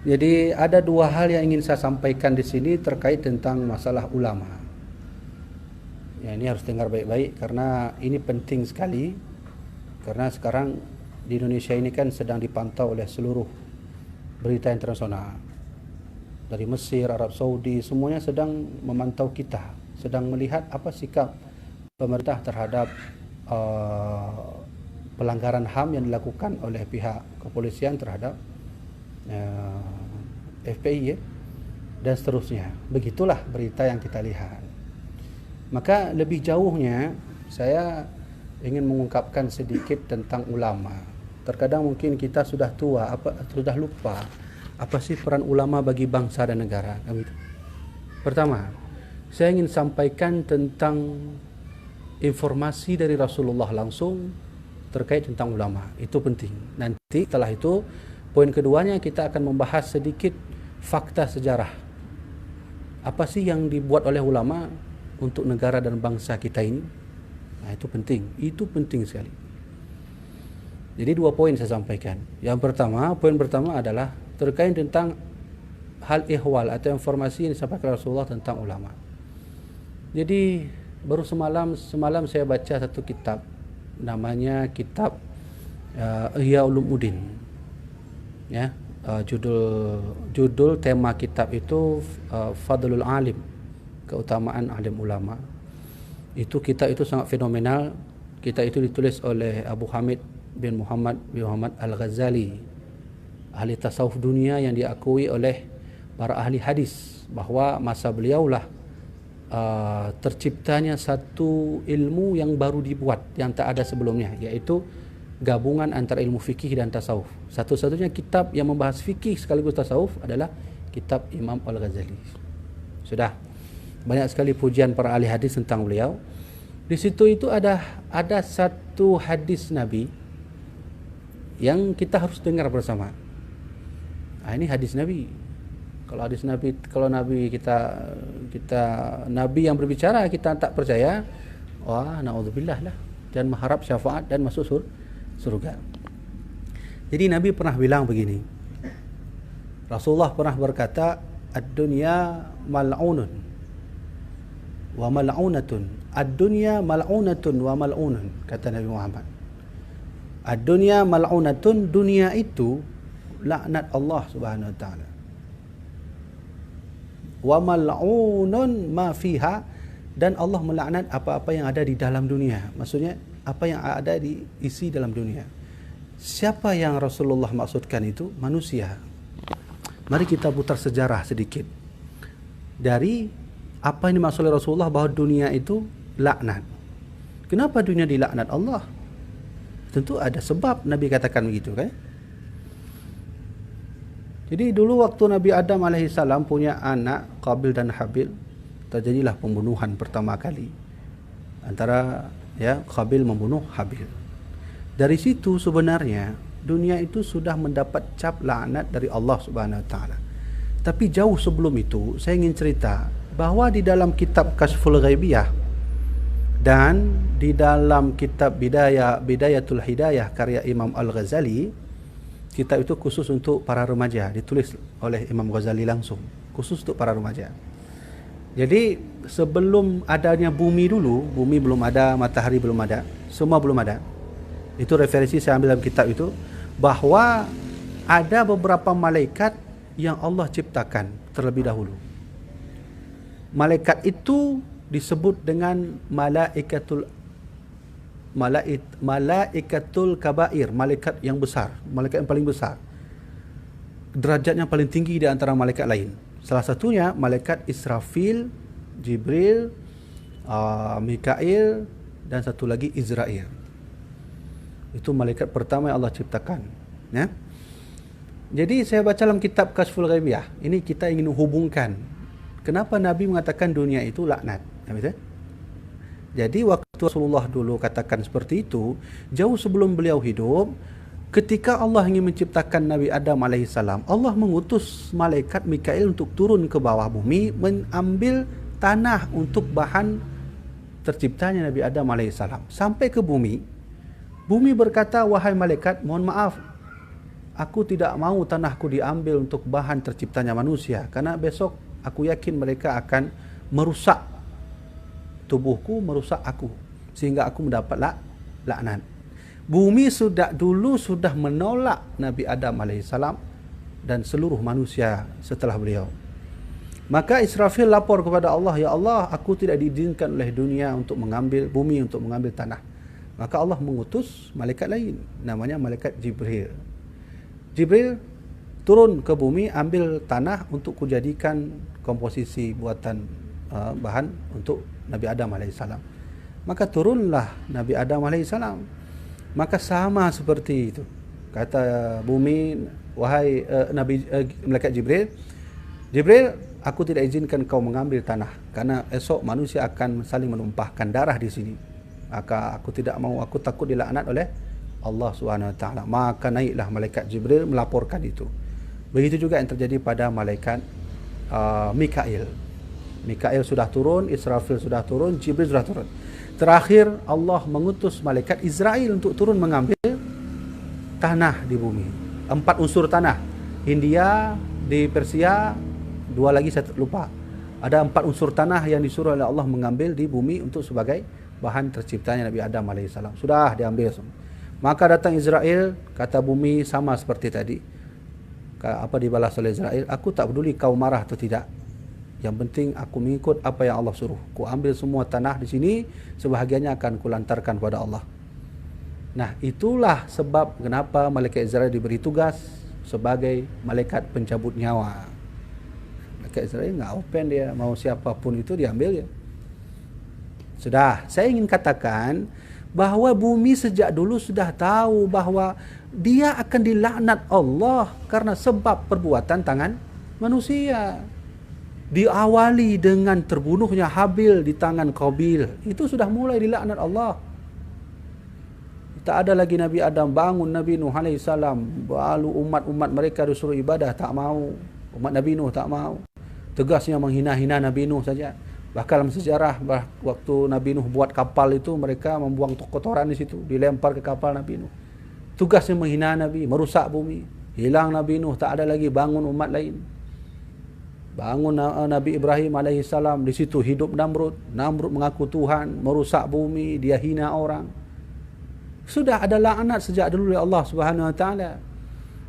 Jadi ada dua hal yang ingin saya sampaikan di sini terkait tentang masalah ulama. Ya, ini harus dengar baik-baik karena ini penting sekali. Karena sekarang di Indonesia ini kan sedang dipantau oleh seluruh berita internasional. Dari Mesir, Arab Saudi, semuanya sedang memantau kita, sedang melihat apa sikap pemerintah terhadap pelanggaran HAM yang dilakukan oleh pihak kepolisian terhadap FPI dan seterusnya. Begitulah berita yang kita lihat. Maka lebih jauhnya saya ingin mengungkapkan sedikit tentang ulama. Terkadang mungkin kita sudah tua, sudah lupa apa sih peran ulama bagi bangsa dan negara. Pertama, saya ingin sampaikan tentang informasi dari Rasulullah langsung terkait tentang ulama. Itu penting. Nanti setelah itu, poin keduanya kita akan membahas sedikit fakta sejarah. Apa sih yang dibuat oleh ulama untuk negara dan bangsa kita ini? Nah, itu penting. Itu penting sekali. Jadi dua poin saya sampaikan. Yang pertama, poin pertama adalah terkait tentang hal ihwal atau informasi yang disampaikan Rasulullah tentang ulama. Jadi baru semalam saya baca satu kitab, namanya kitab Ihya Ulumuddin. Ya, judul tema kitab itu Fadlul Alim, keutamaan alim ulama. Itu kitab itu sangat fenomenal. Kitab itu ditulis oleh Abu Hamid bin Muhammad Al-Ghazali, ahli tasawuf dunia yang diakui oleh para ahli hadis bahwa masa beliaulah terciptanya satu ilmu yang baru dibuat yang tak ada sebelumnya, yaitu gabungan antara ilmu fikih dan tasawuf. Satu-satunya kitab yang membahas fikih sekaligus tasawuf adalah kitab Imam Al-Ghazali. Sudah banyak sekali pujian para ahli hadis tentang beliau. Di situ itu ada satu hadis Nabi yang kita harus dengar bersama. Ini hadis Nabi. Kalau Nabi kita Nabi yang berbicara kita tak percaya, wah naudzubillah lah, dan mengharap syafaat dan masuk surga. Jadi Nabi pernah bilang begini. Rasulullah pernah berkata, ad-dunya mal'unun wa mal'unatun. Ad-dunya mal'unatun wa mal'unun, kata Nabi Muhammad. Ad-dunya mal'unatun, dunia itu laknat Allah Subhanahu wa taala. Wa mal'unun ma fiha, dan Allah melaknat apa-apa yang ada di dalam dunia. Maksudnya apa yang ada di isi dalam dunia. Siapa yang Rasulullah maksudkan itu? Manusia. Mari kita putar sejarah sedikit. Dari apa yang dimaksud oleh Rasulullah bahwa dunia itu laknat. Kenapa dunia dilaknat Allah? Tentu ada sebab Nabi katakan begitu, kan? Jadi dulu waktu Nabi Adam alaihissalam punya anak Qabil dan Habil, terjadilah pembunuhan pertama kali antara Qabil membunuh Habil. Dari situ sebenarnya dunia itu sudah mendapat cap laknat dari Allah Subhanahu wa taala. Tapi jauh sebelum itu saya ingin cerita bahwa di dalam kitab Kashful Ghaibiyah dan di dalam kitab Bidayatul Hidayah karya Imam Al-Ghazali, kitab itu khusus untuk para remaja, ditulis oleh Imam Ghazali langsung, khusus untuk para remaja. Jadi sebelum adanya bumi dulu, bumi belum ada, matahari belum ada, semua belum ada. Itu referensi saya ambil dalam kitab itu, bahwa ada beberapa malaikat yang Allah ciptakan terlebih dahulu. Malaikat itu disebut dengan malaikatul kabair, malaikat yang besar, malaikat yang paling besar, derajatnya paling tinggi di antara malaikat lain. Salah satunya malaikat Israfil, Jibril, Mikail, dan satu lagi Israel. Itu malaikat pertama yang Allah ciptakan, ya. Jadi saya baca dalam kitab Kashful Ghaibiyah, ini kita ingin hubungkan kenapa Nabi mengatakan dunia itu laknat, ya. Jadi waktu Rasulullah dulu katakan seperti itu, jauh sebelum beliau hidup, ketika Allah ingin menciptakan Nabi Adam alaihissalam, Allah mengutus malaikat Mikail untuk turun ke bawah bumi, mengambil tanah untuk bahan terciptanya Nabi Adam alaihissalam. Sampai ke bumi, bumi berkata, wahai malaikat, mohon maaf, aku tidak mau tanahku diambil untuk bahan terciptanya manusia, karena besok aku yakin mereka akan merusak tubuhku, merusak aku, sehingga aku mendapat laknat. Bumi dulu sudah menolak Nabi Adam alaihissalam dan seluruh manusia setelah beliau. Maka Israfil lapor kepada Allah, ya Allah, aku tidak diizinkan oleh dunia untuk mengambil bumi, untuk mengambil tanah. Maka Allah mengutus malaikat lain, namanya malaikat Jibril. Jibril turun ke bumi, ambil tanah untuk kujadikan komposisi buatan bahan untuk Nabi Adam alaihissalam. Maka turunlah Nabi Adam alaihissalam. Maka sama seperti itu. Kata bumi, wahai malaikat Jibril, Jibril, aku tidak izinkan kau mengambil tanah, karena esok manusia akan saling menumpahkan darah di sini. Maka aku tidak mau, aku takut dilaknat oleh Allah SWT. Maka naiklah malaikat Jibril melaporkan itu. Begitu juga yang terjadi pada malaikat Mikail. Mikail sudah turun, Israfil sudah turun, Jibril sudah turun. Terakhir Allah mengutus malaikat Israel untuk turun mengambil tanah di bumi. 4 unsur tanah. India, di Persia, 2 lagi saya lupa. Ada 4 unsur tanah yang disuruh oleh Allah mengambil di bumi untuk sebagai bahan terciptanya Nabi Adam alaihissalam. Sudah diambil semua. Maka datang Israel, kata bumi sama seperti tadi. Apa dibalas oleh Israel? Aku tak peduli kau marah atau tidak. Yang penting aku mengikut apa yang Allah suruh. Ku ambil semua tanah di sini, sebahagiannya akan kulantarkan pada Allah. Nah, itulah sebab kenapa malaikat Israel diberi tugas sebagai malaikat pencabut nyawa. Malaikat Israel enggak open, dia mau siapapun itu diambil ya. Sudah, saya ingin katakan bahwa bumi sejak dulu sudah tahu bahwa dia akan dilaknat Allah karena sebab perbuatan tangan manusia. Diawali dengan terbunuhnya Habil di tangan Qabil. Itu sudah mulai dilaknat Allah. Tak ada lagi Nabi Adam, bangun Nabi Nuh alaihissalam. Lalu umat-umat mereka disuruh ibadah, tak mau. Umat Nabi Nuh tak mau. Tegasnya menghina-hina Nabi Nuh saja. Bahkan dalam sejarah, waktu Nabi Nuh buat kapal itu, mereka membuang kotoran di situ, dilempar ke kapal Nabi Nuh. Tugasnya menghina Nabi, merusak bumi. Hilang Nabi Nuh, tak ada lagi, bangun umat lain. Bangun Nabi Ibrahim alaihissalam, di situ hidup Namrud. Namrud mengaku Tuhan, merusak bumi, dia hina orang. Sudah ada laknat sejak dulu oleh Allah Subhanahu wa taala.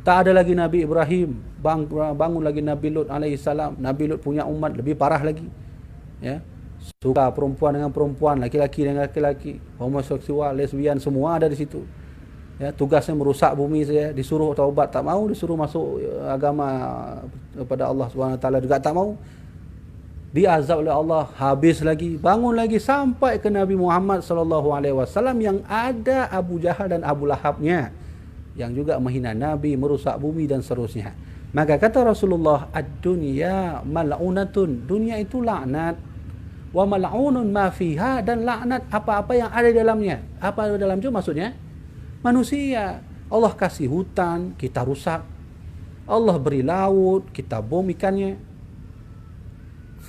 Tak ada lagi Nabi Ibrahim, bangun lagi Nabi Lut alaihissalam. Nabi Lut punya umat lebih parah lagi. Ya. Suka perempuan dengan perempuan, laki-laki dengan laki-laki, homoseksual, lesbian, semua ada di situ. Ya, tugasnya merusak bumi saja, disuruh taubat tak mau, disuruh masuk agama kepada Allah SWT juga tak mau. Diazab oleh Allah, habis lagi, bangun lagi sampai ke Nabi Muhammad SAW yang ada Abu Jahal dan Abu Lahabnya yang juga menghina Nabi, merusak bumi dan seterusnya. Maka kata Rasulullah, ad-dunya mal'unatun, dunia itu laknat, wa mal'unun ma fiha, dan laknat apa-apa yang ada di dalamnya. Apa di dalam itu maksudnya? Manusia. Allah kasih hutan, kita rusak. Allah beri laut, kita bom ikannya.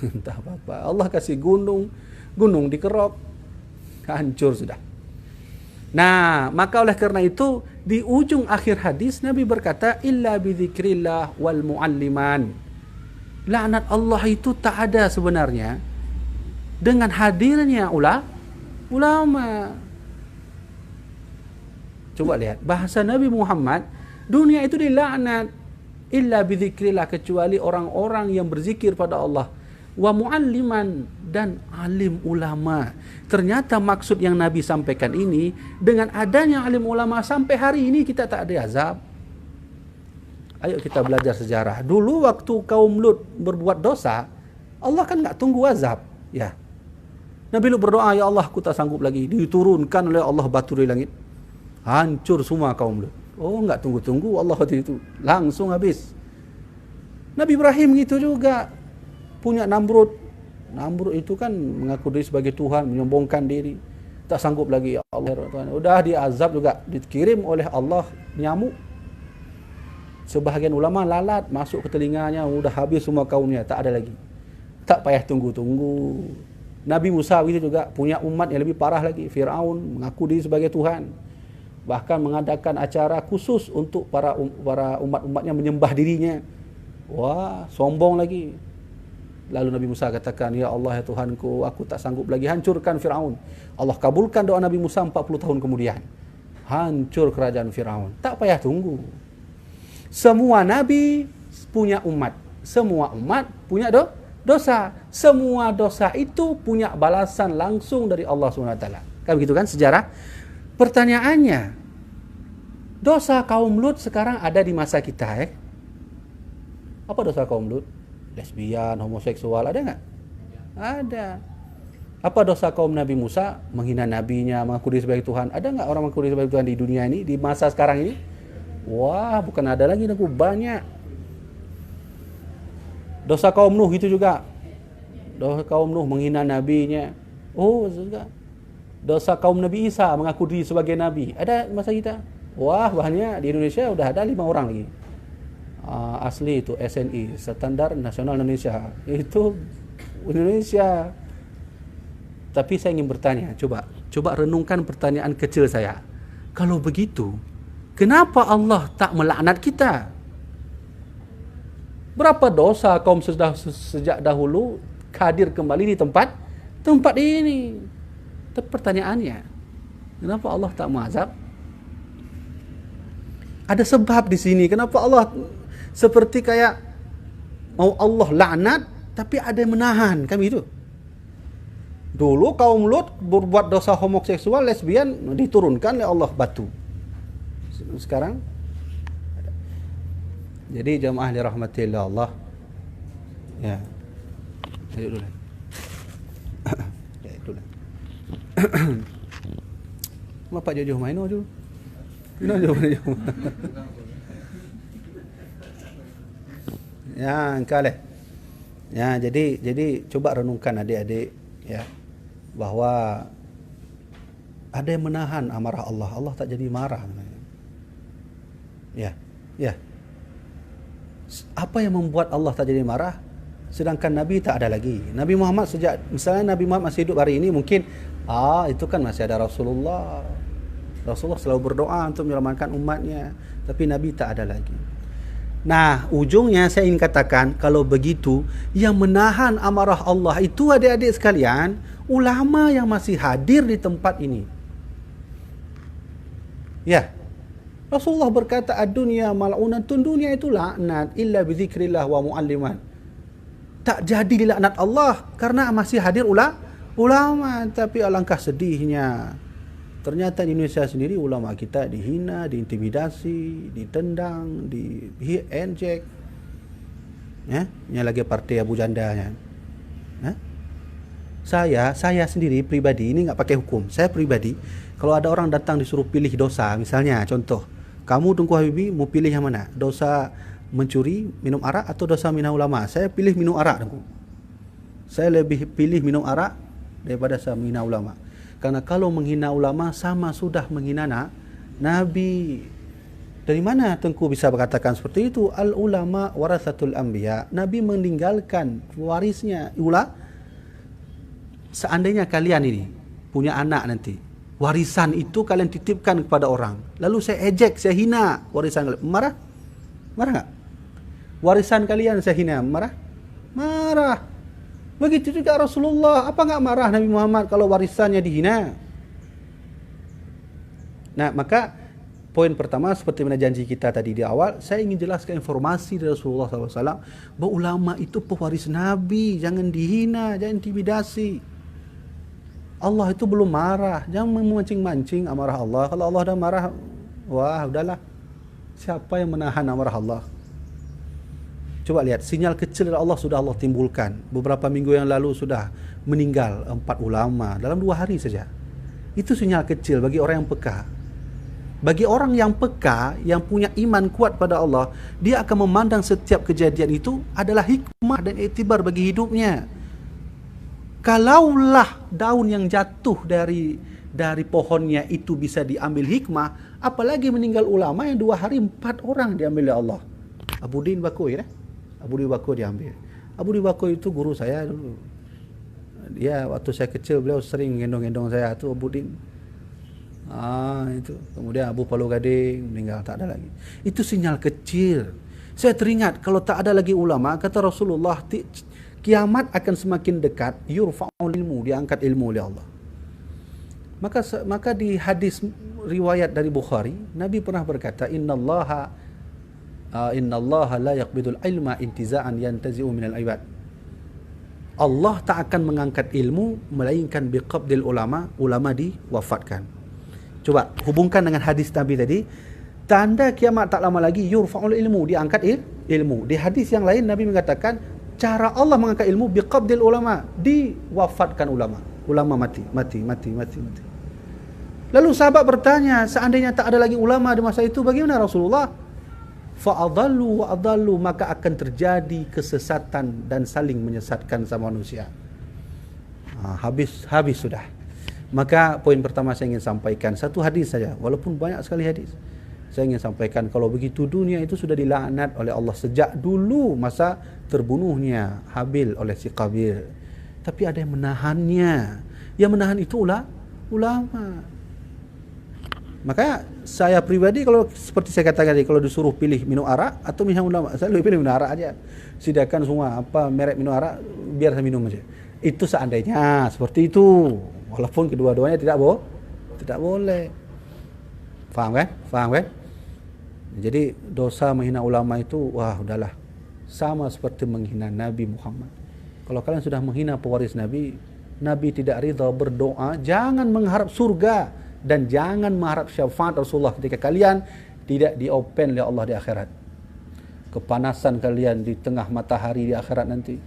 Entah apa-apa. Allah kasih gunung, gunung dikerok, hancur sudah. Nah, maka oleh karena itu di ujung akhir hadis Nabi berkata, illa bidzikrillah wal mualliman. Laknat Allah itu tak ada sebenarnya dengan hadirnya ulama. Coba lihat bahasa Nabi Muhammad, dunia itu dilaknat illa bidzikrillah, kecuali orang-orang yang berzikir pada Allah, wa mualliman, dan alim ulama. Ternyata maksud yang Nabi sampaikan ini, dengan adanya alim ulama sampai hari ini kita tak ada azab. Ayo kita belajar sejarah. Dulu waktu kaum Lut berbuat dosa, Allah kan enggak tunggu azab, ya. Nabi Lut berdoa, ya Allah, aku tak sanggup lagi. Diturunkan oleh Allah batu dari langit. Hancur semua kaum Lut. Oh, enggak tunggu-tunggu Allah waktu itu, langsung habis. Nabi Ibrahim gitu juga, punya Namrud. Namrud itu kan mengaku diri sebagai Tuhan, menyombongkan diri. Tak sanggup lagi, ya Allah, Tuhan. Udah diazab juga, dikirim oleh Allah nyamuk. Sebahagian ulama lalat masuk ke telinganya, udah habis semua kaumnya, tak ada lagi. Tak payah tunggu-tunggu. Nabi Musa itu juga punya umat yang lebih parah lagi. Fir'aun mengaku diri sebagai Tuhan. Bahkan mengadakan acara khusus untuk para umat-umatnya menyembah dirinya. Wah, sombong lagi. Lalu Nabi Musa katakan, "Ya Allah, ya Tuhanku, aku tak sanggup lagi, hancurkan Firaun." Allah kabulkan doa Nabi Musa 40 tahun kemudian. Hancur kerajaan Firaun. Tak payah tunggu. Semua nabi punya umat. Semua umat punya dosa. Semua dosa itu punya balasan langsung dari Allah SWT. Kan begitu kan sejarah? Pertanyaannya, dosa kaum Lut sekarang ada di masa kita. Apa dosa kaum Lut? Lesbian, homoseksual, ada nggak? Ada. Apa dosa kaum Nabi Musa? Menghina nabinya, mengaku diri sebagai Tuhan. Ada nggak orang mengaku diri sebagai Tuhan di dunia ini, di masa sekarang ini? Wah, bukan ada lagi, banyak. Dosa kaum Nuh itu juga. Dosa kaum Nuh menghina nabinya. Oh, juga. Dosa kaum Nabi Isa mengaku diri sebagai nabi. Ada masa kita? Wah, banyak. Di Indonesia udah ada 5 orang lagi. Asli itu SNI, Standar Nasional Indonesia. Itu Indonesia. Tapi saya ingin bertanya, coba renungkan pertanyaan kecil saya. Kalau begitu, kenapa Allah tak melaknat kita? Berapa dosa kaum sejak dahulu hadir kembali di tempat ini? Tapi pertanyaannya, kenapa Allah tak mengazab? Ada sebab di sini. Kenapa Allah seperti kayak mau Allah laknat, tapi ada yang menahan, kan begitu? Dulu kaum Lut berbuat dosa homoseksual, lesbian, diturunkan oleh Allah batu. Sekarang jadi jamaah dirahmatillah Allah. Ya. Duduk dulu. Ya, dulu. Bapak jauh-jauh main aja. Jauh. Ya, engkau. Ya, jadi coba renungkan adik-adik ya, bahwa ada yang menahan amarah Allah. Allah tak jadi marah. Ya. Apa yang membuat Allah tak jadi marah? Sedangkan Nabi tak ada lagi. Nabi Muhammad misalnya Nabi Muhammad masih hidup hari ini, mungkin itu kan masih ada Rasulullah. Rasulullah selalu berdoa untuk menyelamatkan umatnya, tapi Nabi tak ada lagi. Nah, ujungnya saya ingin katakan, kalau begitu, yang menahan amarah Allah itu adik-adik sekalian, ulama yang masih hadir di tempat ini. Ya. Rasulullah berkata, ad-dunya mal'unatun, dunia itu laknat illa bi dzikrillah wa mualliman. Tak jadi dilaknat Allah karena masih hadir ulama. Tapi alangkah sedihnya, ternyata di Indonesia sendiri ulama kita dihina, diintimidasi, ditendang, diinjek. Ya, ini lagi partai Abu Jandanya. Ya? Saya sendiri pribadi, ini enggak pakai hukum. Saya pribadi, kalau ada orang datang disuruh pilih dosa, misalnya contoh, kamu Tunku Habibi mau pilih yang mana? Dosa mencuri, minum arak, atau dosa menghina ulama? Saya pilih minum arak, Tunku. Saya lebih pilih minum arak daripada saya menghina ulama. Karena kalau menghina ulama sama sudah menghina Nabi. Dari mana Tunku bisa berkatakan seperti itu? Al ulama warathatul anbiya. Nabi meninggalkan warisnya seandainya kalian ini punya anak nanti, warisan itu kalian titipkan kepada orang, lalu saya ejek, saya hina warisan kalian, marah enggak? Warisan kalian saya hina, marah. Begitu juga Rasulullah, apa enggak marah Nabi Muhammad kalau warisannya dihina? Nah, maka poin pertama, seperti mana janji kita tadi di awal, saya ingin jelaskan informasi dari Rasulullah SAW bahwa ulama itu pewaris Nabi, jangan dihina, jangan intimidasi. Allah itu belum marah, jangan memancing-mancing amarah Allah. Kalau Allah dah marah, wah udahlah. Siapa yang menahan amarah Allah? Coba lihat, sinyal kecil dari Allah sudah Allah timbulkan. Beberapa minggu yang lalu sudah meninggal 4 ulama dalam 2 hari saja. Itu sinyal kecil bagi orang yang peka. Bagi orang yang peka, yang punya iman kuat pada Allah, dia akan memandang setiap kejadian itu adalah hikmah dan iktibar bagi hidupnya. Kalaulah daun yang jatuh dari pohonnya itu bisa diambil hikmah, apalagi meninggal ulama yang 2 hari 4 orang diambil oleh Allah. Abu Din Bakoi, Abu Din Bakoi diambil. Abu Din Bakoi itu guru saya dulu. Dia waktu saya kecil, beliau sering gendong-gendong saya tu Abu Din. Itu. Kemudian Abu Palu Gading meninggal, tak ada lagi. Itu sinyal kecil. Saya teringat kalau tak ada lagi ulama, kata Rasulullah, kiamat akan semakin dekat, yurfa'ul ilmu, diangkat ilmu oleh Allah. Maka di hadis riwayat dari Bukhari, Nabi pernah berkata, innallaha la yaqbidul ilma intiza'an yantazi'u minal ibad. Allah tak akan mengangkat ilmu melainkan biqabdil ulama diwafatkan. Coba hubungkan dengan hadis Nabi tadi, tanda kiamat tak lama lagi, yurfa'ul ilmu, diangkat ilmu. Di hadis yang lain Nabi mengatakan cara Allah mengangkat ilmu biqabdil ulama, diwafatkan ulama mati. Lalu sahabat bertanya, seandainya tak ada lagi ulama di masa itu, bagaimana Rasulullah? Fa'adallu wa adallu, maka akan terjadi kesesatan dan saling menyesatkan sama manusia. Habis sudah. Maka poin pertama saya ingin sampaikan satu hadis saja, walaupun banyak sekali hadis. Saya ingin sampaikan kalau begitu dunia itu sudah dilaknat oleh Allah sejak dulu masa terbunuhnya Habil oleh si Qabil. Tapi ada yang menahannya. Yang menahan itu ulama. Maka saya pribadi kalau seperti saya katakan tadi, kalau disuruh pilih minum arak atau minum ulama, saya lebih pilih minum arak aja. Sediakan semua merek minum arak, biar saya minum aja. Itu seandainya seperti itu. Walaupun kedua-duanya tidak boleh. Faham kan? Jadi dosa menghina ulama itu, udahlah. Sama seperti menghina Nabi Muhammad. Kalau kalian sudah menghina pewaris Nabi tidak ridha berdoa, jangan mengharap surga dan jangan mengharap syafaat Rasulullah ketika kalian tidak diopen oleh Allah di akhirat. Kepanasan kalian di tengah matahari di akhirat nanti.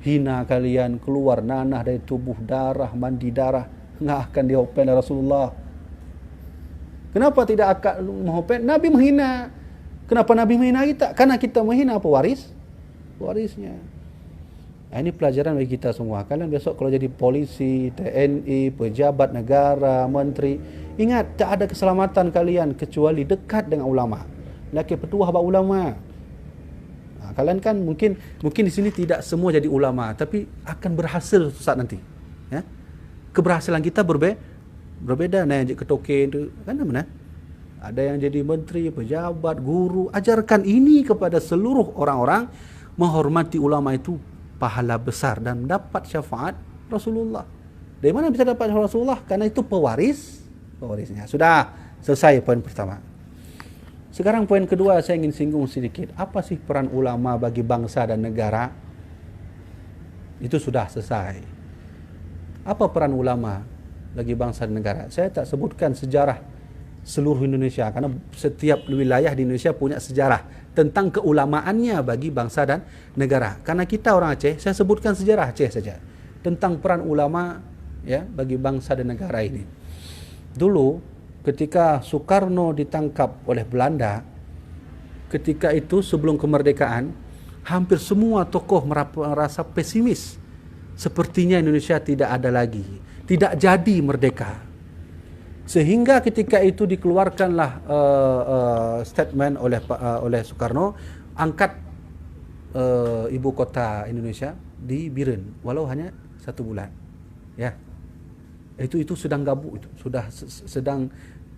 Hina kalian, keluar nanah dari tubuh, darah, mandi darah, nggak akan diopen oleh Rasulullah. Kenapa tidak akan mengopen? Nabi menghina. Kenapa Nabi menghina kita? Karena kita menghina pewarisnya. Ini pelajaran bagi kita semua. Kalian besok kalau jadi polisi, TNI, pejabat negara, menteri, ingat tak ada keselamatan kalian kecuali dekat dengan ulama. Laki petuah bab ulama. Kalian kan mungkin di sini tidak semua jadi ulama, tapi akan berhasil saat nanti. Ya? Keberhasilan kita berbeda. Nah, yang jadi ketoke itu kan mana? Ada yang jadi menteri, pejabat, guru. Ajarkan ini kepada seluruh orang-orang, menghormati ulama itu pahala besar dan mendapat syafaat Rasulullah. Dari mana bisa dapat syafaat Rasulullah? Karena itu pewarisnya. Sudah selesai poin pertama. Sekarang poin kedua saya ingin singgung sedikit. Apa sih peran ulama bagi bangsa dan negara? Itu sudah selesai. Apa peran ulama bagi bangsa dan negara? Saya tak sebutkan sejarah seluruh Indonesia, karena setiap wilayah di Indonesia punya sejarah tentang keulamaannya bagi bangsa dan negara. Karena kita orang Aceh, saya sebutkan sejarah Aceh saja tentang peran ulama ya bagi bangsa dan negara ini. Dulu ketika Soekarno ditangkap oleh Belanda, ketika itu sebelum kemerdekaan, hampir semua tokoh merasa pesimis. Sepertinya Indonesia tidak ada lagi, tidak jadi merdeka. Sehingga ketika itu dikeluarkanlah statement oleh Soekarno, angkat ibu kota Indonesia di Biren, walau hanya 1 bulan. Ya. Itu sedang gabuk, itu sudah sedang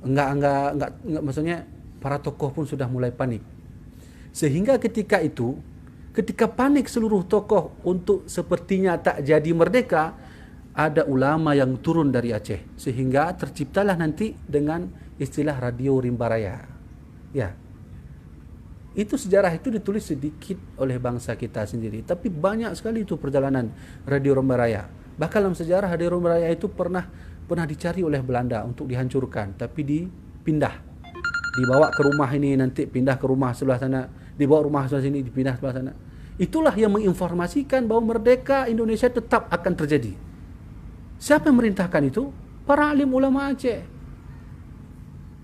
enggak, maksudnya para tokoh pun sudah mulai panik. Sehingga ketika panik seluruh tokoh untuk sepertinya tak jadi merdeka, ada ulama yang turun dari Aceh, sehingga terciptalah nanti dengan istilah radio rimba raya. Ya. Itu sejarah itu ditulis sedikit oleh bangsa kita sendiri, tapi banyak sekali itu perjalanan radio rimba raya. Bahkan dalam sejarah Radio Rimba Raya itu pernah dicari oleh Belanda untuk dihancurkan, tapi dipindah. Dibawa ke rumah ini, nanti pindah ke rumah sebelah sana, dibawa rumah sebelah sini, dipindah sebelah sana. Itulah yang menginformasikan bahwa merdeka Indonesia tetap akan terjadi. Siapa yang merintahkan itu? Para alim ulama Aceh.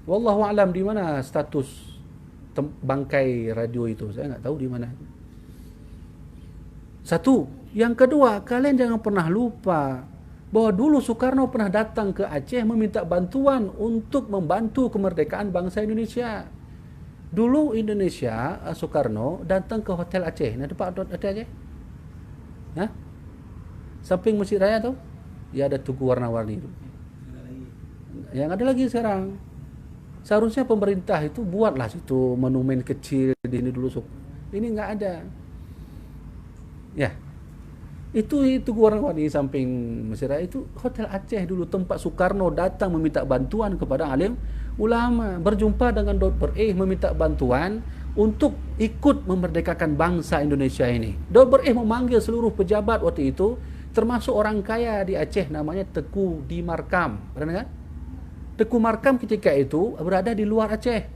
Wallahu a'lam di mana status bangkai radio itu. Saya enggak tahu di mana. Satu. Yang kedua, kalian jangan pernah lupa bahwa dulu Soekarno pernah datang ke Aceh meminta bantuan untuk membantu kemerdekaan bangsa Indonesia. Dulu Indonesia, Soekarno datang ke Hotel Aceh. Nah, tempat Hotel Aceh? Hah? Samping Masjid Raya tu? Ya, ada tugu warna-warni itu. Yang ada lagi sekarang, seharusnya pemerintah itu buatlah situ monumen kecil di ini dulu. Ini nggak ada. Ya, itu warna-warni samping Mesir itu Hotel Aceh dulu, tempat Soekarno datang meminta bantuan kepada alim ulama, berjumpa dengan Dr. meminta bantuan untuk ikut memerdekakan bangsa Indonesia ini. Dr. memanggil seluruh pejabat waktu itu, termasuk orang kaya di Aceh namanya Teku Dimarkam. Pernah dengar? Teku Markam ketika itu berada di luar Aceh.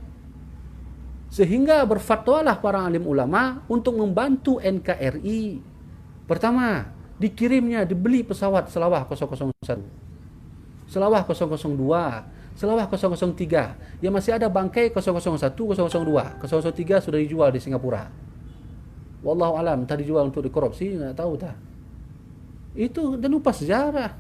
Sehingga berfatwalah para alim ulama untuk membantu NKRI. Pertama, dikirimnya, dibeli pesawat Selawah 001, Selawah 002, Selawah 003. Yang masih ada bangkai 001, 002. 003 sudah dijual di Singapura. Wallahu alam, tadi dijual untuk dikorupsi, nggak tahu tak. Itu dan lupa sejarah.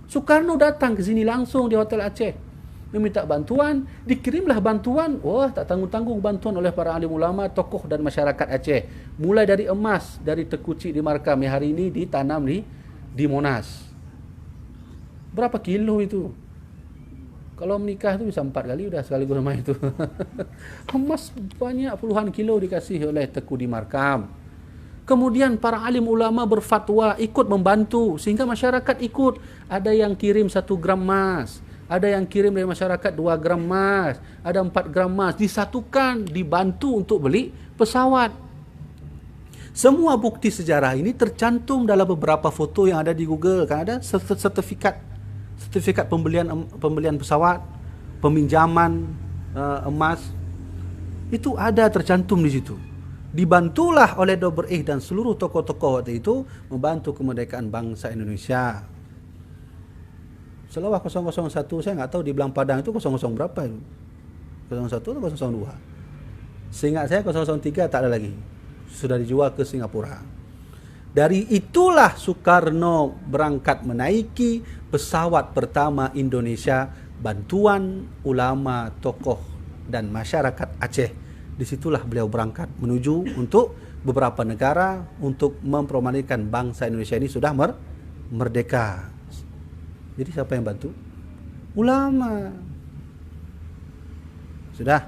Soekarno datang ke sini langsung di Hotel Aceh meminta bantuan, dikirimlah bantuan. Wah, tak tanggung-tanggung bantuan oleh para alim ulama, tokoh dan masyarakat Aceh. Mulai dari emas, dari Tekuci di Markam yang hari ini ditanam di Monas. Berapa kilo itu? Kalau menikah itu bisa 4 kali udah sekaligus sama itu. Emas banyak puluhan kilo dikasih oleh Teku di Markam. Kemudian para alim ulama berfatwa, ikut membantu sehingga masyarakat ikut. Ada yang kirim 1 gram emas, ada yang kirim dari masyarakat 2 gram emas, ada 4 gram emas, disatukan, dibantu untuk beli pesawat. Semua bukti sejarah ini tercantum dalam beberapa foto yang ada di Google. Kan ada sertifikat pembelian pesawat, peminjaman emas, itu ada tercantum di situ. Dibantulah oleh Dr. dan seluruh tokoh-tokoh waktu itu membantu kemerdekaan bangsa Indonesia. Selawah 001 saya nggak tahu di Belang Padang itu 00 berapa itu? 01 atau 002? Seingat saya 003 tak ada lagi. Sudah dijual ke Singapura. Dari itulah Soekarno berangkat menaiki pesawat pertama Indonesia, bantuan ulama, tokoh dan masyarakat Aceh. Disitulah beliau berangkat menuju untuk beberapa negara untuk mempromosikan bangsa Indonesia ini sudah merdeka. Jadi siapa yang bantu? Ulama. Sudah.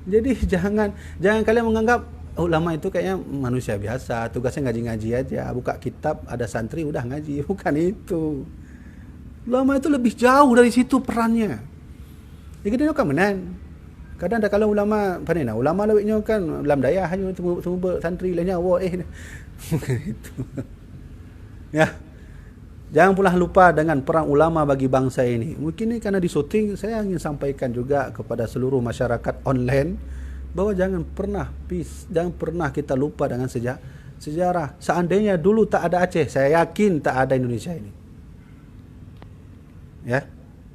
Jadi jangan kalian menganggap ulama itu kayaknya manusia biasa, tugasnya ngaji-ngaji aja, buka kitab, ada santri udah ngaji. Bukan itu. Ulama itu lebih jauh dari situ perannya. Jadi dia kan menan. Kadang ada kalau ulama panena, ulama lawiknya kan dalam daya hanya semua santri lainnya bukan itu. Ya. Jangan pula lupa dengan perang ulama bagi bangsa ini. Mungkin ini karena di syuting saya ingin sampaikan juga kepada seluruh masyarakat online bahwa jangan pernah kita lupa dengan sejarah. Seandainya dulu tak ada Aceh, saya yakin tak ada Indonesia ini. Ya.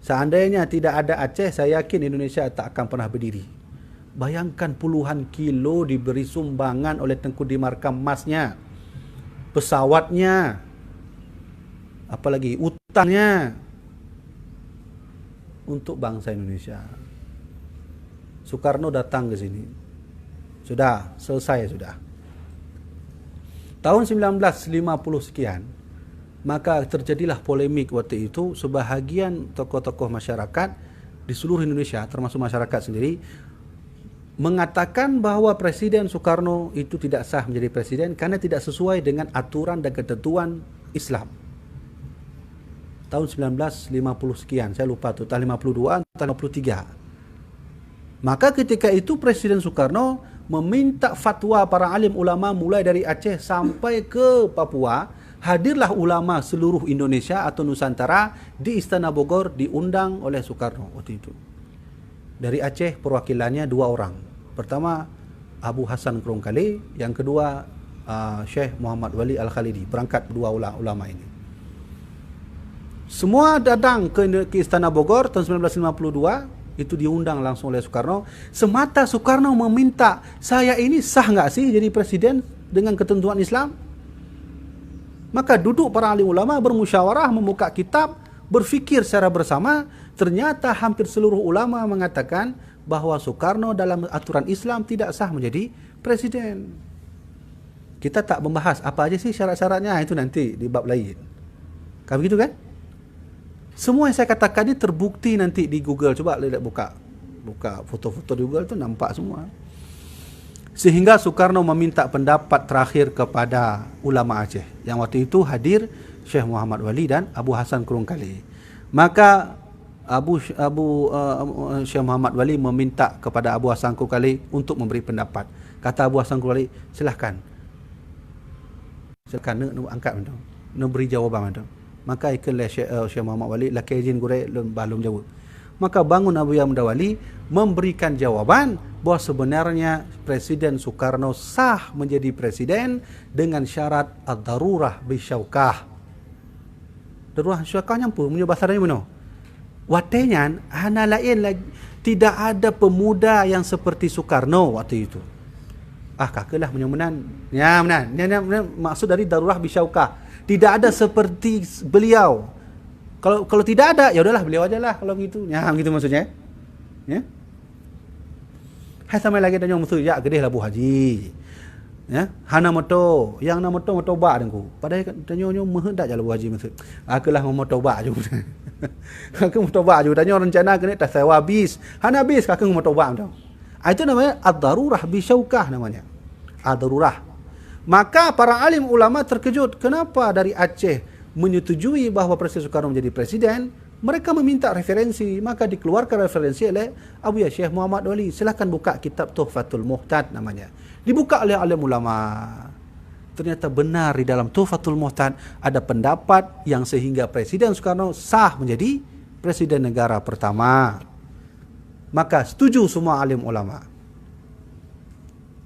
Seandainya tidak ada Aceh, saya yakin Indonesia tak akan pernah berdiri. Bayangkan puluhan kilo diberi sumbangan oleh Tengku Dimarkam emasnya, pesawatnya, apalagi utangnya untuk bangsa Indonesia. Soekarno datang ke sini. Sudah, selesai sudah. Tahun 1950 sekian, maka terjadilah polemik waktu itu. Sebahagian tokoh-tokoh masyarakat di seluruh Indonesia, termasuk masyarakat sendiri, mengatakan bahwa Presiden Soekarno itu tidak sah menjadi presiden karena tidak sesuai dengan aturan dan ketentuan Islam. Tahun 1950 sekian, saya lupa tuh, tahun 52 atau 53. Maka ketika itu Presiden Soekarno meminta fatwa para alim ulama mulai dari Aceh sampai ke Papua. Hadirlah ulama seluruh Indonesia atau Nusantara di Istana Bogor, diundang oleh Soekarno waktu itu. Dari Aceh perwakilannya 2 orang. Pertama Abu Hasan Krongkali, yang kedua Syekh Muhammad Wali Al-Khalidi. Berangkat 2 ulama ini. Semua datang ke Istana Bogor tahun 1952. Itu diundang langsung oleh Soekarno. Semata Soekarno meminta, saya ini sah nggak sih jadi presiden dengan ketentuan Islam? Maka duduk para alim ulama bermusyawarah, membuka kitab, berfikir secara bersama. Ternyata hampir seluruh ulama mengatakan bahwa Soekarno dalam aturan Islam tidak sah menjadi presiden. Kita tak membahas apa aja sih syarat-syaratnya, itu nanti di bab lain. Kan begitu kan? Semua yang saya katakan ini terbukti nanti di Google. Coba lihat, buka foto-foto di Google tu nampak semua. Sehingga Soekarno meminta pendapat terakhir kepada ulama Aceh. Yang waktu itu hadir Syekh Muhammad Wali dan Abu Hasan Kurungkali. Maka Syekh Muhammad Wali meminta kepada Abu Hasan Kurungkali untuk memberi pendapat. Kata Abu Hasan Kurungkali, silakan angkat macam, beri jawapan macam. Maka ikhlas Syekh Muhammad Wali laki izin gurek belum jawab. Maka bangun Abu Muhammad Wali memberikan jawaban bahawa sebenarnya Presiden Soekarno sah menjadi presiden dengan syarat ad-darurah bisyaukah. Darurah bisyaukah nyampu punya bahasa lain mana? Watenya hana lain lagi, tidak ada pemuda yang seperti Soekarno waktu itu. Kakalah menyemenan. Ya menan. Maksud dari darurah bisyaukah. Tidak ada seperti beliau. Kalau tidak ada, ya udahlah beliau aja lah kalau begitu. Ya, begitu maksudnya. Ya. Hai sampai lagi tanya musuh ya gedeh lah Bu Haji. Ya, hana moto, yang nama moto ba dengku. Padahal tanya menghendak je lah Bu Haji maksud. Akulah moto ba je. Aku moto ba je tanya rencana kena tak sewa habis. Hana habis kakak moto ba macam. Itu namanya ad-darurah bisyaukah namanya. Ad-darurah. Maka para alim ulama terkejut. Kenapa dari Aceh menyetujui bahawa Presiden Soekarno menjadi presiden? Mereka meminta referensi. Maka dikeluarkan referensi oleh Abu Syekh Muhammad Wali. Silakan buka kitab Tuhfatul Muhtad namanya. Dibuka oleh alim ulama. Ternyata benar di dalam Tuhfatul Muhtad ada pendapat yang sehingga Presiden Soekarno sah menjadi presiden negara pertama. Maka setuju semua alim ulama.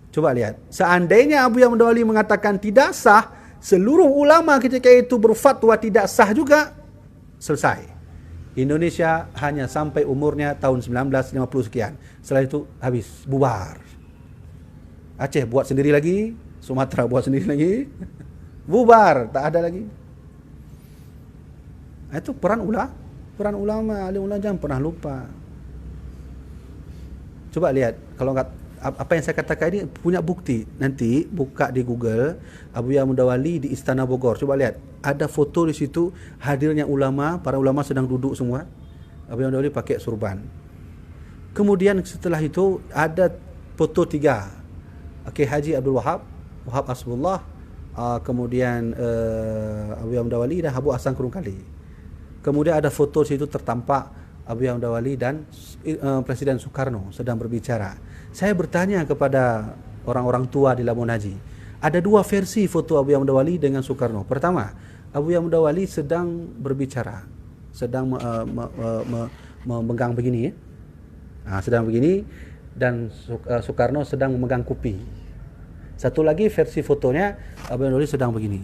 Coba lihat, seandainya Abu Muhammad Wali mengatakan tidak sah, seluruh ulama ketika itu berfatwa tidak sah juga, selesai. Indonesia hanya sampai umurnya tahun 1950 sekian. Setelah itu habis, bubar. Aceh buat sendiri lagi, Sumatera buat sendiri lagi, bubar, tak ada lagi. Itu peran ulama, alim ulama jangan pernah lupa. Coba lihat, kalau apa yang saya katakan ini punya bukti. Nanti buka di Google Abu Muhammad Wali di Istana Bogor. Coba lihat, ada foto di situ hadirnya ulama, para ulama sedang duduk semua. Abu Muhammad Wali pakai surban. Kemudian setelah itu ada foto 3. Haji Abdul Wahab Asbullah, kemudian Abu Muhammad Wali dan Abu Hasan Kurungkali. Kemudian ada foto di situ tertampak Abu Muhammad Wali dan Presiden Soekarno sedang berbicara. Saya bertanya kepada orang-orang tua di Labuan Haji. Ada 2 versi foto Abu Muhammad Wali dengan Soekarno. Pertama, Abu Muhammad Wali sedang berbicara, sedang memegang begini, sedang begini, dan Soekarno sedang memegang kopi. Satu lagi versi fotonya Abu Muhammad Wali sedang begini,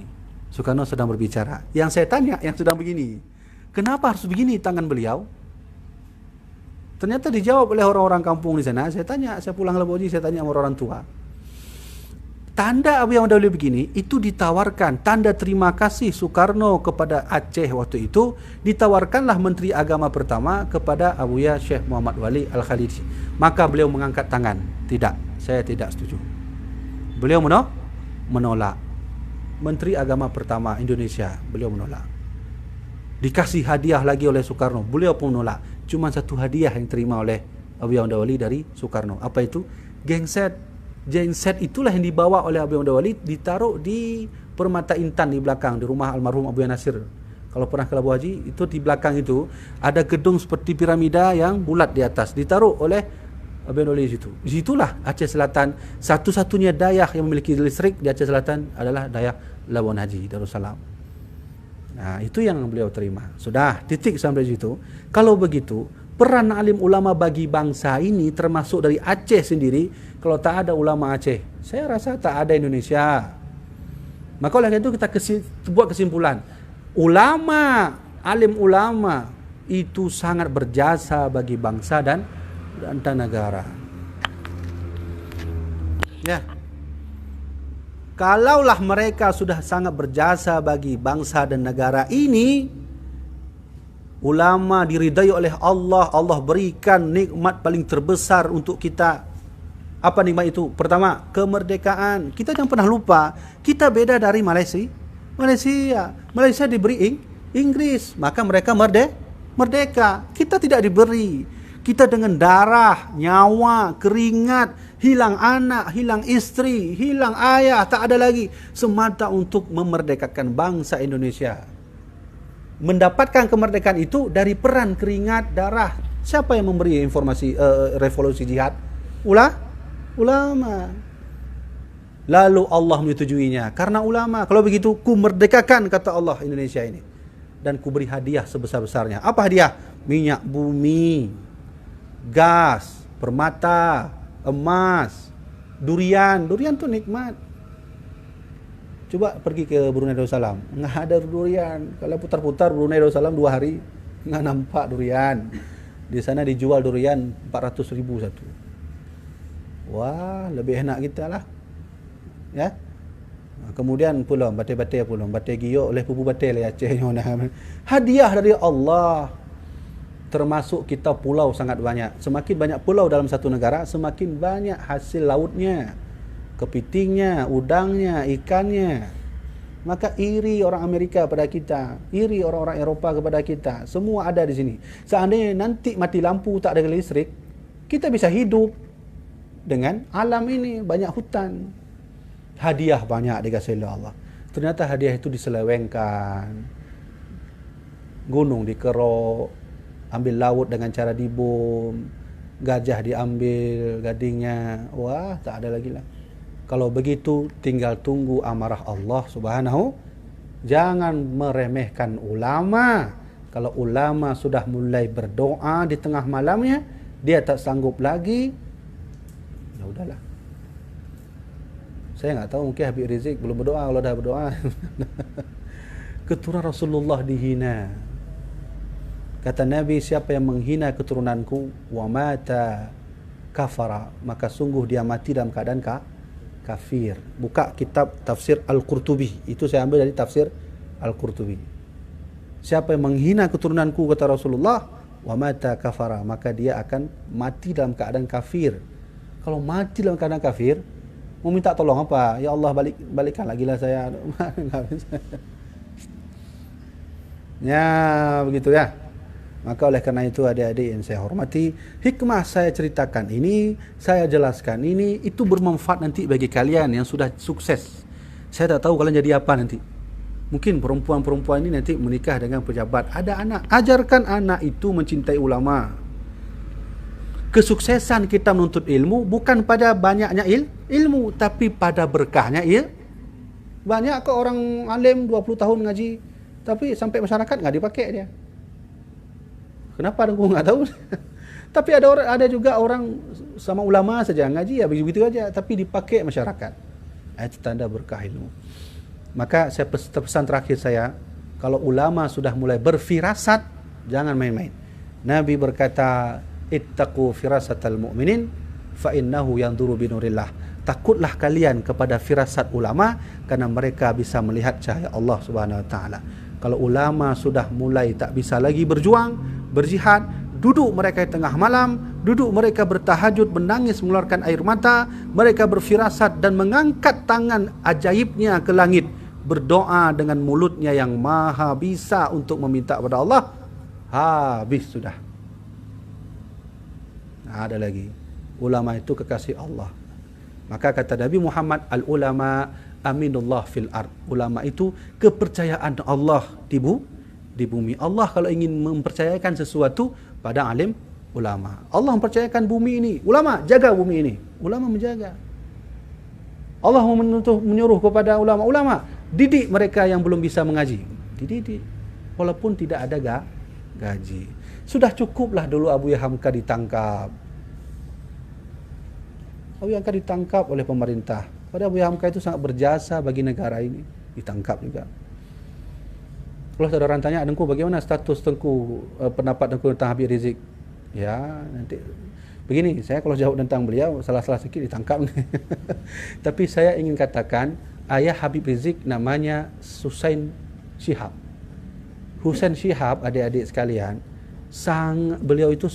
Soekarno sedang berbicara. Yang saya tanya, yang sedang begini, kenapa harus begini tangan beliau? Ternyata dijawab oleh orang-orang kampung di sana. Saya tanya, saya pulang ke Labuan Haji, saya tanya sama orang tua. Tanda Abu Muhammad Wali begini, itu ditawarkan. Tanda terima kasih Soekarno kepada Aceh waktu itu, ditawarkanlah Menteri Agama pertama kepada Abu Syekh Muhammad Wali Al-Khalidi. Maka beliau mengangkat tangan. Tidak, saya tidak setuju. Beliau menolak. Menteri Agama pertama Indonesia, beliau menolak. Dikasih hadiah lagi oleh Soekarno, beliau pun menolak. Cuma satu hadiah yang terima oleh Abu Muhammad Wali dari Soekarno. Apa itu? Genset. Genset itulah yang dibawa oleh Abu Muhammad Wali, ditaruh di Permata Intan di belakang, di rumah almarhum Abu Nasir. Kalau pernah ke Labuan Haji, itu di belakang itu ada gedung seperti piramida yang bulat di atas, ditaruh oleh Abu Muhammad Wali di situ. Di situlah Aceh Selatan, satu-satunya dayak yang memiliki listrik di Aceh Selatan adalah dayak Labuan Haji, Darussalam. Nah, itu yang beliau terima. Sudah, titik sampai situ. Kalau begitu, peran alim ulama bagi bangsa ini termasuk dari Aceh sendiri. Kalau tak ada ulama Aceh, saya rasa tak ada Indonesia. Maka oleh itu kita buat kesimpulan. Alim ulama itu sangat berjasa bagi bangsa dan negara. Ya. Kalaulah mereka sudah sangat berjasa bagi bangsa dan negara ini, ulama diridai oleh Allah, Allah berikan nikmat paling terbesar untuk kita. Apa nikmat itu? Pertama, kemerdekaan. Kita jangan pernah lupa, kita beda dari Malaysia. Malaysia diberi Inggris, maka mereka Merdeka. Kita tidak diberi. Kita dengan darah, nyawa, keringat, hilang anak, hilang istri, hilang ayah, tak ada lagi. Semata untuk memerdekakan bangsa Indonesia. Mendapatkan kemerdekaan itu dari peran keringat, darah. Siapa yang memberi informasi revolusi jihad? Ulama. Lalu Allah menyetujuinya. Karena ulama. Kalau begitu, ku merdekakan, kata Allah, Indonesia ini. Dan ku beri hadiah sebesar-besarnya. Apa hadiah? Minyak bumi, gas, permata, emas, durian. Durian tu nikmat. Coba pergi ke Brunei Darussalam. Nggak ada durian. Kalau putar-putar Brunei Darussalam 2 hari, nggak nampak durian. Di sana dijual durian 400.000 satu. Wah, lebih enak kita lah. Ya. Kemudian pula batai-batai pula, batai giok oleh pupu batai le Aceh. Hadiah dari Allah. Termasuk kita pulau sangat banyak. Semakin banyak pulau dalam satu negara, semakin banyak hasil lautnya, kepitingnya, udangnya, ikannya. Maka iri orang Amerika pada kita, iri orang-orang Eropah kepada kita. Semua ada di sini. Seandainya nanti mati lampu, tak ada listrik, kita bisa hidup dengan alam ini, banyak hutan. Hadiah banyak dikasih oleh Allah. Ternyata hadiah itu diselewengkan. Gunung dikerok, ambil laut dengan cara dibom, gajah diambil gadingnya. Wah, tak ada lagi lah. Kalau begitu tinggal tunggu amarah Allah Subhanahu. Jangan meremehkan ulama. Kalau ulama sudah mulai berdoa di tengah malamnya, dia tak sanggup lagi, ya udahlah. Saya nggak tahu, mungkin Habib Rizik belum berdoa. Kalau dah berdoa keturunan Rasulullah dihina. Kata Nabi, siapa yang menghina keturunanku, wa mata kafara, maka sungguh dia mati dalam keadaan kafir. Buka kitab tafsir Al-Qurtubi. Itu saya ambil dari tafsir Al-Qurtubi. Siapa yang menghina keturunanku, kata Rasulullah, wa mata kafara, maka dia akan mati dalam keadaan kafir. Kalau mati dalam keadaan kafir, mau minta tolong apa? Ya Allah, balikkan lagi lah saya. Ya, begitu ya. Maka oleh karena itu adik-adik yang saya hormati, hikmah saya ceritakan ini, saya jelaskan ini, itu bermanfaat nanti bagi kalian yang sudah sukses. Saya tak tahu kalian jadi apa nanti. Mungkin perempuan-perempuan ini nanti menikah dengan pejabat, ada anak. Ajarkan anak itu mencintai ulama. Kesuksesan kita menuntut ilmu bukan pada banyaknya ilmu, tapi pada berkahnya Banyak ke orang alim 20 tahun ngaji, tapi sampai masyarakat nggak dipakai dia. Kenapa aku nggak tahu. Tapi ada juga orang sama ulama saja ngaji ya begitu aja, tapi dipakai masyarakat. Itu tanda berkah ilmu. Maka saya pesan terakhir saya, kalau ulama sudah mulai berfirasat, jangan main-main. Nabi berkata, ittaqu firasatal mu'minin fa innahu yanzuru binurillah. Takutlah kalian kepada firasat ulama, karena mereka bisa melihat cahaya Allah Subhanahu wa taala. Kalau ulama sudah mulai tak bisa lagi berjuang, berjihad, duduk mereka di tengah malam, duduk mereka bertahajud, menangis, mengeluarkan air mata, mereka berfirasat dan mengangkat tangan ajaibnya ke langit, berdoa dengan mulutnya yang maha bisa untuk meminta kepada Allah, habis sudah. Nah, ada lagi. Ulama itu kekasih Allah. Maka kata Nabi Muhammad, al-ulama aminullah fil ard. Ulama itu kepercayaan Allah di bumi. Allah kalau ingin mempercayakan sesuatu pada alim ulama. Allah mempercayakan bumi ini. Ulama, jaga bumi ini. Ulama menjaga. Allah menyuruh kepada ulama. Ulama, didik mereka yang belum bisa mengaji. Dididik. Walaupun tidak ada gaji. Sudah cukuplah dulu Abu Hamka ditangkap. Abu Hamka ditangkap oleh pemerintah. Padahal Abu Hamka itu sangat berjasa bagi negara ini. Ditangkap juga. Kalau ada orang tanya, Dengku bagaimana status Dengku, pendapat Dengku tentang Habib Rizik? Ya, nanti begini, saya kalau jawab tentang beliau, salah-salah sedikit ditangkap. Tapi saya ingin katakan, ayah Habib Rizik namanya Husain Shihab. Husain Shihab, adik-adik sekalian, beliau itu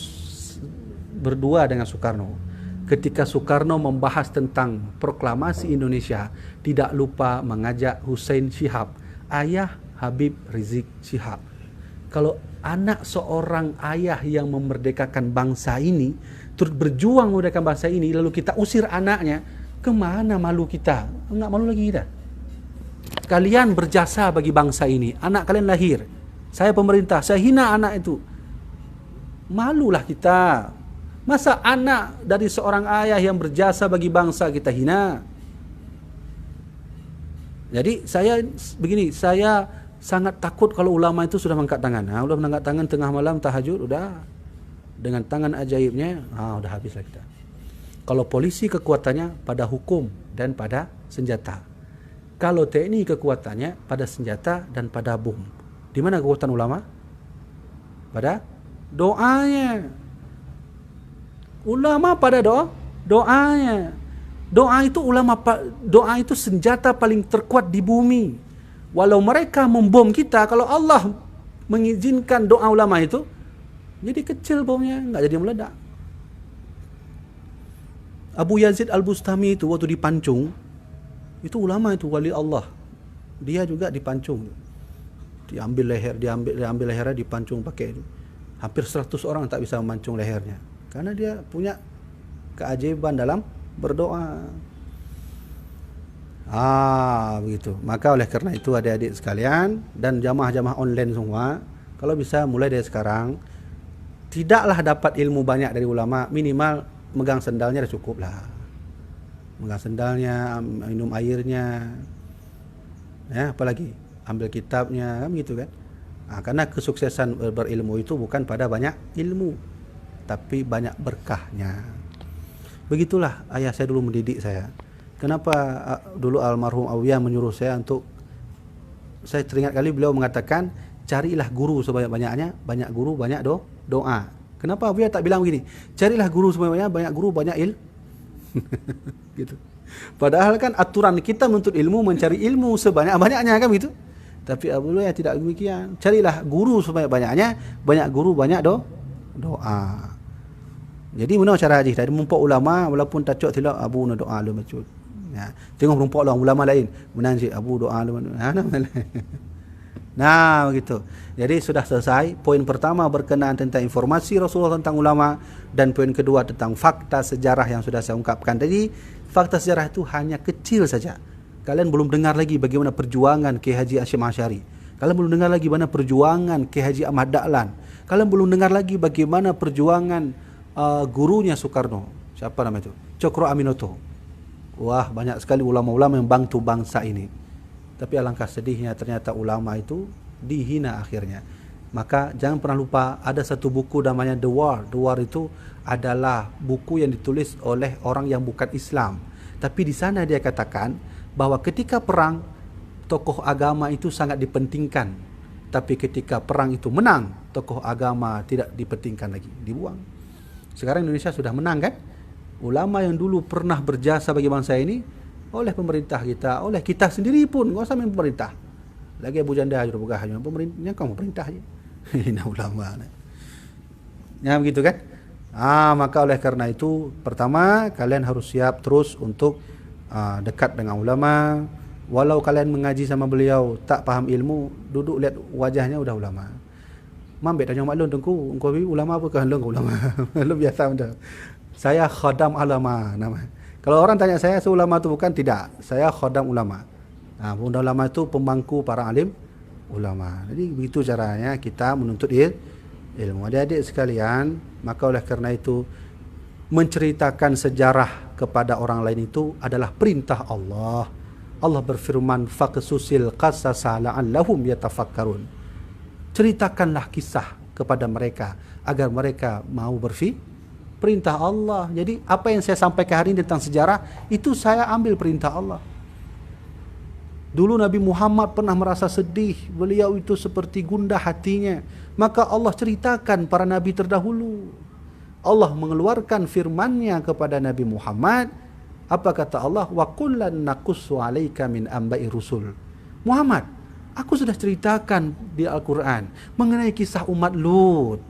berdua dengan Soekarno. Ketika Soekarno membahas tentang proklamasi Indonesia, tidak lupa mengajak Husain Shihab, ayah Habib Rizik Shihab. Kalau anak seorang ayah yang memerdekakan bangsa ini, terus berjuang memerdekakan bangsa ini, lalu kita usir anaknya, kemana malu kita? Enggak malu lagi kita. Kalian berjasa bagi bangsa ini, anak kalian lahir, saya pemerintah, saya hina anak itu, malulah kita. Masa anak dari seorang ayah yang berjasa bagi bangsa kita hina? Jadi saya begini, saya sangat takut kalau ulama itu sudah mengangkat tangan. Udah mengangkat tangan tengah malam tahajud, udah dengan tangan ajaibnya, udah habislah kita. Kalau polisi kekuatannya pada hukum dan pada senjata. Kalau TNI kekuatannya pada senjata dan pada bom. Di mana kekuatan ulama? Pada doanya. Ulama pada doanya. Doa itu senjata paling terkuat di bumi. Walau mereka membom kita, kalau Allah mengizinkan doa ulama itu, jadi kecil bomnya, enggak jadi meledak. Abu Yazid Al-Bustami itu waktu dipancung, itu ulama, itu wali Allah. Dia juga dipancung. Diambil lehernya, dipancung pakai itu. Hampir 100 orang tak bisa memancung lehernya. Karena dia punya keajaiban dalam berdoa. Begitu. Maka oleh karena itu adik-adik sekalian dan jamaah-jamaah online semua, kalau bisa mulai dari sekarang, tidaklah dapat ilmu banyak dari ulama, minimal megang sendalnya dah cukup lah. Megang sendalnya, minum airnya, ya, apalagi ambil kitabnya, kan begitu kan? Karena kesuksesan berilmu itu bukan pada banyak ilmu, tapi banyak berkahnya. Begitulah ayah saya dulu mendidik saya. Kenapa dulu almarhum Awiyah menyuruh saya untuk, saya teringat kali beliau mengatakan, carilah guru sebanyak-banyaknya, banyak guru, banyak doa. Kenapa Awiyah tak bilang begini, carilah guru sebanyak-banyaknya, banyak guru, banyak gitu. Padahal kan aturan kita menuntut ilmu, mencari ilmu sebanyak-banyaknya, kan begitu. Tapi Awiyah tidak demikian. Carilah guru sebanyak-banyaknya, banyak guru, banyak doa. Jadi mana cara haji tadi mempuak ulama walaupun tajuk tilak abu na doa lu macam. Ya, tengok mempuak ulama lain menanji abu doa lu. Nah, begitu. Jadi sudah selesai. Poin pertama berkenaan tentang informasi Rasulullah tentang ulama, dan poin kedua tentang fakta sejarah yang sudah saya ungkapkan tadi. Fakta sejarah itu hanya kecil saja. Kalian belum dengar lagi bagaimana perjuangan Kiai Haji Hashim Asy'ari. Kalian belum dengar lagi bagaimana perjuangan Kiai Haji Ahmad Dahlan. Kalian belum dengar lagi bagaimana perjuangan gurunya Soekarno, siapa nama itu? Cokro Aminoto. Wah, banyak sekali ulama-ulama yang bantu bangsa ini. Tapi alangkah sedihnya ternyata ulama itu dihina akhirnya. Maka jangan pernah lupa, ada satu buku namanya The War. The War itu adalah buku yang ditulis oleh orang yang bukan Islam. Tapi di sana dia katakan bahwa ketika perang, tokoh agama itu sangat dipentingkan. Tapi ketika perang itu menang, tokoh agama tidak dipentingkan lagi, dibuang. Sekarang Indonesia sudah menang kan? Ulama yang dulu pernah berjasa bagi bangsa ini, oleh pemerintah kita, oleh kita sendiri pun, enggak usah main pemerintah. Lagi Abu Janda Hajur Bugah, pemerintahnya kamu pemerintah aja. Ini ulama. Ya begitu kan? Maka oleh karena itu, pertama kalian harus siap terus untuk dekat dengan ulama. Walau kalian mengaji sama beliau tak paham ilmu, duduk lihat wajahnya udah ulama. Mambek tanya maklum tengku, engkau ulama apa ke halung ulama? Lu biasa benda. Saya khadam ulama nama. Kalau orang tanya saya ulama itu bukan, tidak. Saya khadam ulama. Ulama itu pemangku para alim ulama. Jadi begitu caranya kita menuntut ilmu. Adik-adik sekalian, maka oleh karena itu menceritakan sejarah kepada orang lain itu adalah perintah Allah. Allah berfirman, faqsusil qasasa la'allahum yatafakkarun. Ceritakanlah kisah kepada mereka agar mereka mau perintah Allah. Jadi apa yang saya sampaikan hari ini tentang sejarah itu saya ambil perintah Allah. Dulu Nabi Muhammad pernah merasa sedih, beliau itu seperti gundah hatinya. Maka Allah ceritakan para nabi terdahulu. Allah mengeluarkan firman-Nya kepada Nabi Muhammad. Apa kata Allah? Wa kullan naqussu 'alaika min amba'i rusul. Muhammad, aku sudah ceritakan di Al-Quran mengenai kisah umat Lut,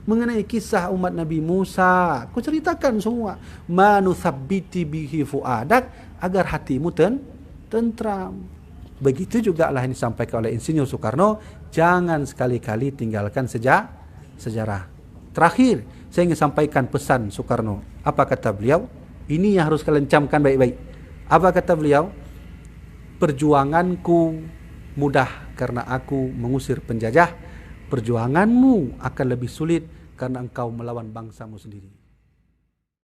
mengenai kisah umat Nabi Musa. Aku ceritakan semua. Ma nuthabbiti bihi fuadak, agar hatimu tentram. Begitu juga lah yang disampaikan oleh Insinyur Soekarno, jangan sekali-kali tinggalkan sejarah. Terakhir, saya ingin sampaikan pesan Soekarno. Apa kata beliau? Ini yang harus kalian camkan baik-baik. Apa kata beliau? Perjuanganku mudah karena aku mengusir penjajah. Perjuanganmu akan lebih sulit karena engkau melawan bangsamu sendiri.